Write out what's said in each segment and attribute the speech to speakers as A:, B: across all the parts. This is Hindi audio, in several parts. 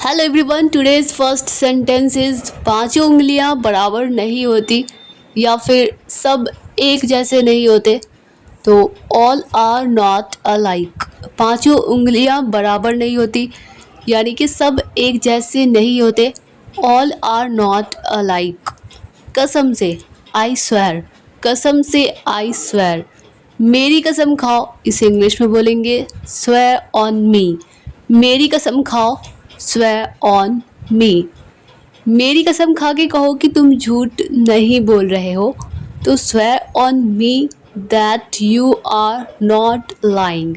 A: Hello everyone, today's first sentence is पांचों उंगलियां बराबर नहीं होती या फिर सब एक जैसे नहीं होते। तो ऑल आर नॉट अलाइक, पांचों उंगलियां बराबर नहीं होती यानी कि सब एक जैसे नहीं होते। All are not alike. कसम से, आई स्वेर, कसम से आई स्वेर। मेरी कसम खाओ, इसे इंग्लिश में बोलेंगे स्वेर ऑन मी। मेरी कसम खाओ, स्वेर ऑन मी। मेरी कसम खा के कहो कि तुम झूठ नहीं बोल रहे हो, तो swear on me that you are not lying.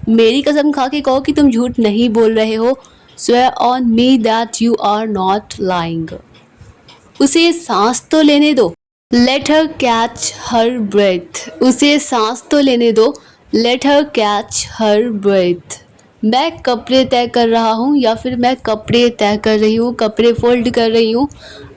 A: मेरी कसम खा के कहो कि तुम झूठ नहीं बोल रहे हो, swear on me that you are not lying. उसे सांस तो लेने दो, let her catch her breath. उसे सांस तो लेने दो, let her catch her breath. मैं कपड़े तय कर रहा हूँ या फिर मैं कपड़े तय कर रही हूँ, कपड़े फोल्ड कर रही हूँ।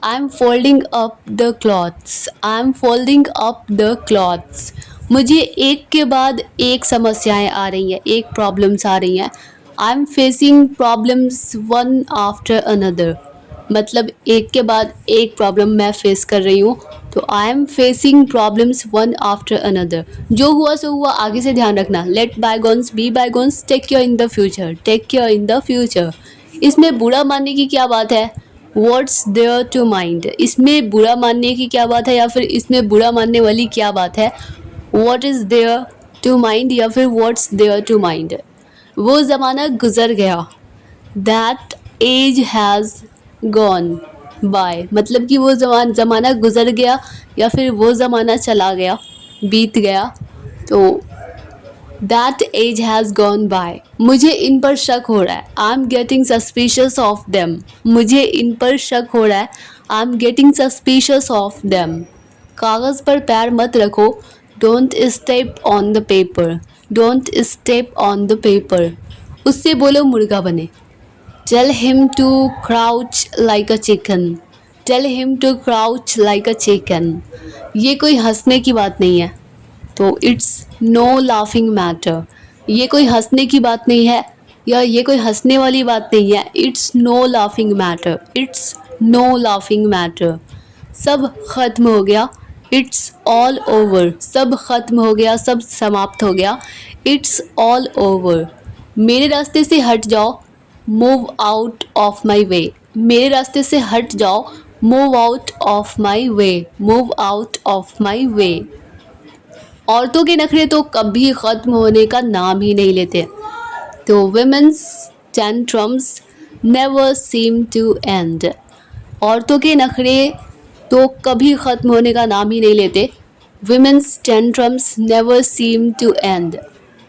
A: I am folding up the clothes, I am folding up the clothes. मुझे एक के बाद एक समस्याएं आ रही हैं, एक प्रॉब्लम्स आ रही हैं। आई am facing problems one after another, मतलब एक के बाद एक प्रॉब्लम मैं फेस कर रही हूँ। तो I am facing problems one after another. जो हुआ सो हुआ, आगे से ध्यान रखना। Let bygones be bygones, take care in the future, take care in the future. इसमें बुरा मानने की क्या बात है? What's there to mind. इसमें बुरा मानने की क्या बात है या फिर इसमें बुरा मानने वाली क्या बात है? What is there to mind या फिर व्हाट्स देयर टू माइंड। वो ज़माना गुजर गया, that age has gone by, मतलब कि वो ज़माना गुजर गया या फिर वो ज़माना चला गया, बीत गया। तो that age has gone by. मुझे इन पर शक हो रहा है, I am getting suspicious of them. मुझे इन पर शक हो रहा है, I am getting suspicious of them. कागज़ पर पैर मत रखो, don't step on the paper, don't step on the paper. उससे बोलो मुर्गा बने। Tell him to crouch like a chicken. Tell him to crouch like a chicken. ये कोई हंसने की बात नहीं है, तो इट्स नो लाफिंग मैटर। ये कोई हंसने की बात नहीं है या ये कोई हंसने वाली बात नहीं है। It's no laughing matter, it's no laughing matter. सब खत्म हो गया, इट्स ऑल ओवर। सब खत्म हो गया, सब समाप्त हो गया, इट्स ऑल ओवर। मेरे रास्ते से हट जाओ, move out of my way. मेरे रास्ते से हट जाओ, move out of my way, move out of my way. औरतों के नखरे तो कभी ख़त्म होने का नाम ही नहीं लेते। तो women's tantrums never seem to end. औरतों के नखरे तो कभी ख़त्म होने का नाम ही नहीं लेते। Women's tantrums never seem to end.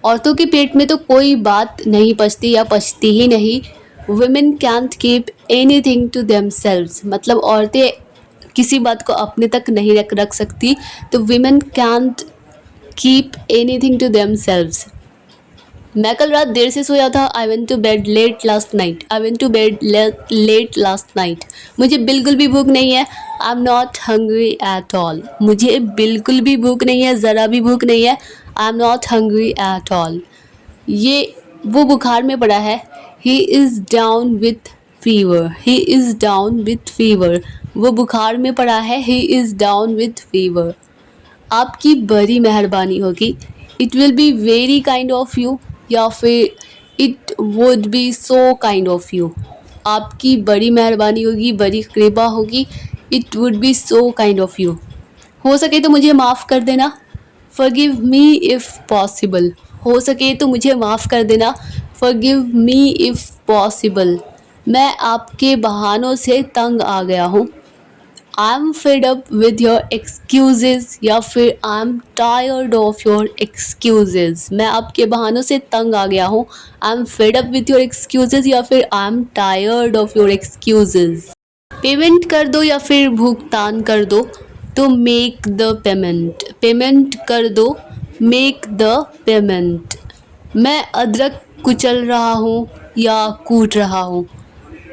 A: औरतों के पेट में तो कोई बात नहीं पचती या पचती ही नहीं। Women can't keep anything to themselves, मतलब औरतें किसी बात को अपने तक नहीं रख सकती। तो women can't keep anything to themselves. मैं कल रात देर से सोया था। I went to bed late last night, I went to bed late last night. मुझे बिल्कुल भी भूख नहीं है। I am not hungry at all. मुझे बिल्कुल भी भूख नहीं है, ज़रा भी भूख नहीं है। I am not hungry at all. ये वो बुखार में पड़ा है। He is down with fever, he is down with fever. वो बुखार में पड़ा है, he is down with fever. आपकी बड़ी मेहरबानी होगी, it will be very kind of you या फिर it would be so kind of you. आपकी बड़ी मेहरबानी होगी, बड़ी कृपा होगी, it would be so kind of you. हो सके तो मुझे माफ़ कर देना, फॉरगिव मी इफ़ पॉसिबल। हो सके तो मुझे माफ़ कर देना, फॉरगिव मी इफ़ पॉसिबल। मैं आपके बहानों से तंग आ गया हूँ। I am fed up with your excuses या फिर I am tired of your excuses. मैं आपके बहानों से तंग आ गया हूँ। I am fed up with your excuses या फिर I am tired of your excuses. Payment कर दो या फिर भुगतान कर दो, तो मेक द पेमेंट। पेमेंट कर दो, मेक द पेमेंट। मैं अदरक कुचल रहा हूँ या कूट रहा हूँ,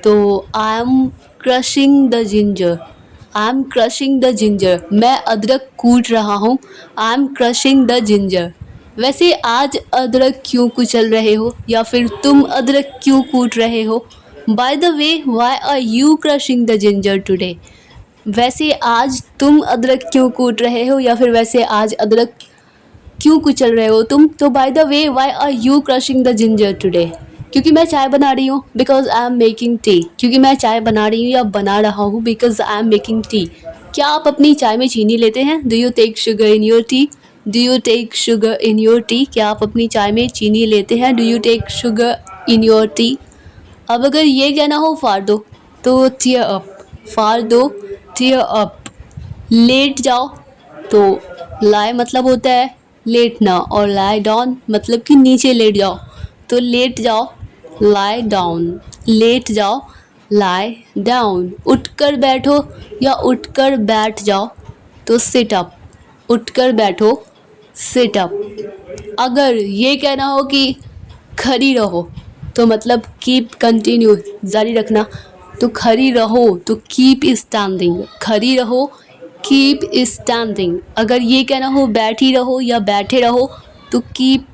A: तो I M crushing the ginger, I am crushing the ginger. मैं अदरक कूट रहा हूँ, I am crushing the ginger. वैसे आज अदरक क्यों कुचल रहे हो या फिर तुम अदरक क्यों कूट रहे हो? By the way why are you crushing the ginger today? वैसे आज तुम अदरक क्यों कूट रहे हो, या फिर वैसे आज अदरक क्यों कुचल रहे हो तुम? तो by the way why are you crushing the ginger today? क्योंकि मैं चाय बना रही हूँ, because I am making tea. क्योंकि मैं चाय बना रही हूँ या बना रहा हूँ, because I am making tea. क्या आप अपनी चाय में चीनी लेते हैं? Do you take sugar in your tea? Do you take sugar in your tea? क्या आप अपनी चाय में चीनी लेते हैं? Do you take sugar in your tea? अब अगर ये कहना हो फाड़ दो, तो टीयर अप। फाड़ दो, टीयर अप। लेट जाओ, तो लाई मतलब होता है लेटना, और लाई डाउन मतलब कि नीचे लेट जाओ। तो लेट जाओ, लाई डाउन। लेट जाओ, लाई डाउन। उठकर बैठो या उठकर बैठ जाओ, तो सिट अप। उठकर बैठो, सिट अप। अगर ये कहना हो कि खड़ी रहो, तो मतलब कीप कंटिन्यू, जारी रखना। तो खड़ी रहो तो कीप स्टैंडिंग। खड़ी रहो, कीप स्टैंडिंग। अगर ये कहना हो बैठी रहो या बैठे रहो, तो कीप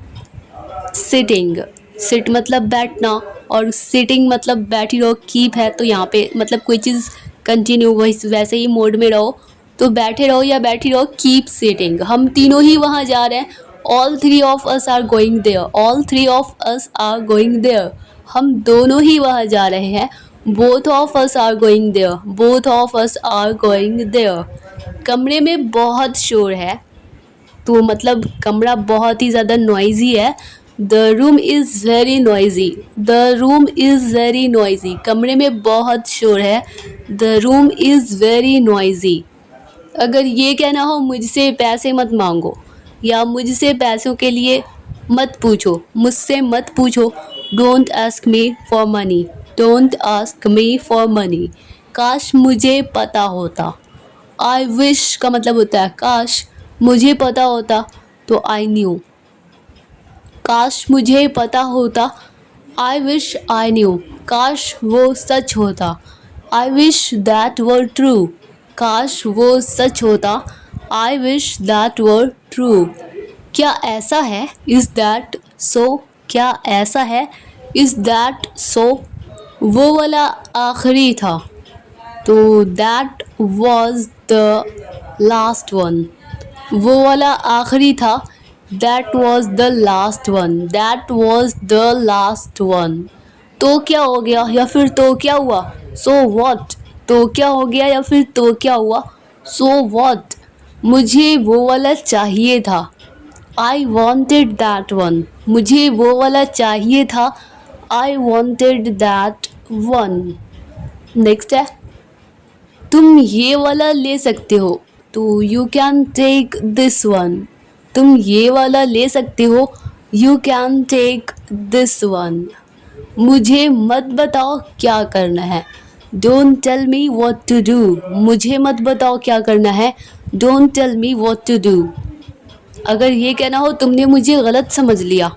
A: सिटिंग। सिट मतलब बैठना, और सिटिंग मतलब बैठी रहो। कीप है तो यहाँ पे मतलब कोई चीज़ कंटिन्यू वैसे ही मोड में रहो, तो बैठे रहो या बैठी रहो, कीप सिटिंग। हम तीनों ही वहाँ जा रहे हैं। All three of us are going there. All three of us are going there. हम दोनों ही वहाँ जा रहे हैं। Both of us are going there. Both of us are going there. कमरे में बहुत शोर है, तो मतलब कमरा बहुत ही ज़्यादा नॉइजी है। The room is very noisy. The room is very noisy. कमरे में बहुत शोर है। The room is very noisy. अगर ये कहना हो मुझसे पैसे मत मांगो, या मुझसे पैसों के लिए मत पूछो, मुझसे मत पूछो। Don't ask me for money. Don't ask me for money. काश मुझे पता होता। आई विश का मतलब होता है काश। मुझे पता होता तो आई न्यू। काश मुझे पता होता, आई विश आई न्यू। काश वो सच होता, I wish that were true. काश वो सच होता, I wish that were true. क्या ऐसा है? Is that so? क्या ऐसा है? Is that so? वो वाला आखिरी था, तो that was the last one. वो वाला आखिरी था, that was the last one. That was the last one. तो क्या हो गया या फिर तो क्या हुआ? So what. तो क्या हो गया या फिर तो क्या हुआ? So what. मुझे वो वाला चाहिए था, आई वॉन्टेड दैट वन। मुझे वो वाला चाहिए था, I wanted that one. Next है, तुम ये वाला ले सकते हो, तो you can take this one. तुम ये वाला ले सकते हो, you can take this one. मुझे मत बताओ क्या करना है, don't tell me what to do. मुझे मत बताओ क्या करना है, don't tell me what to do. अगर ये कहना हो तुमने मुझे गलत समझ लिया,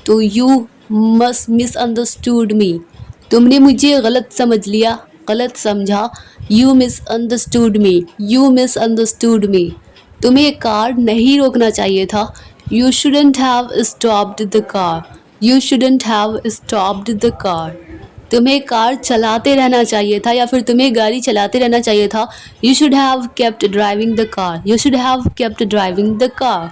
A: तो यू मस्ट मिसअंडरस्टूड मी। तुमने मुझे गलत समझ लिया, गलत समझा। You misunderstood me. You misunderstood me. तुम्हें कार नहीं रोकना चाहिए था, you shouldn't have stopped the car. You shouldn't have stopped the car. तुम्हें कार चलाते रहना चाहिए था, या फिर तुम्हें गाड़ी चलाते रहना चाहिए था, you should have kept driving the car. You should have kept driving the car.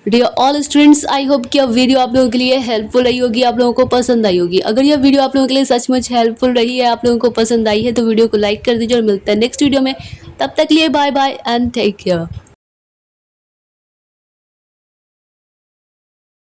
A: Dear all students, I hope कि यह वीडियो आप लोगों के लिए हेल्पफुल रही होगी, आप लोगों को पसंद आई होगी। अगर यह वीडियो आप लोगों के लिए सचमुच हेल्पफुल रही है, आप लोगों को पसंद आई है, तो वीडियो को लाइक कर दीजिए और मिलते हैं नेक्स्ट वीडियो में। तब तक लिए bye bye and take care.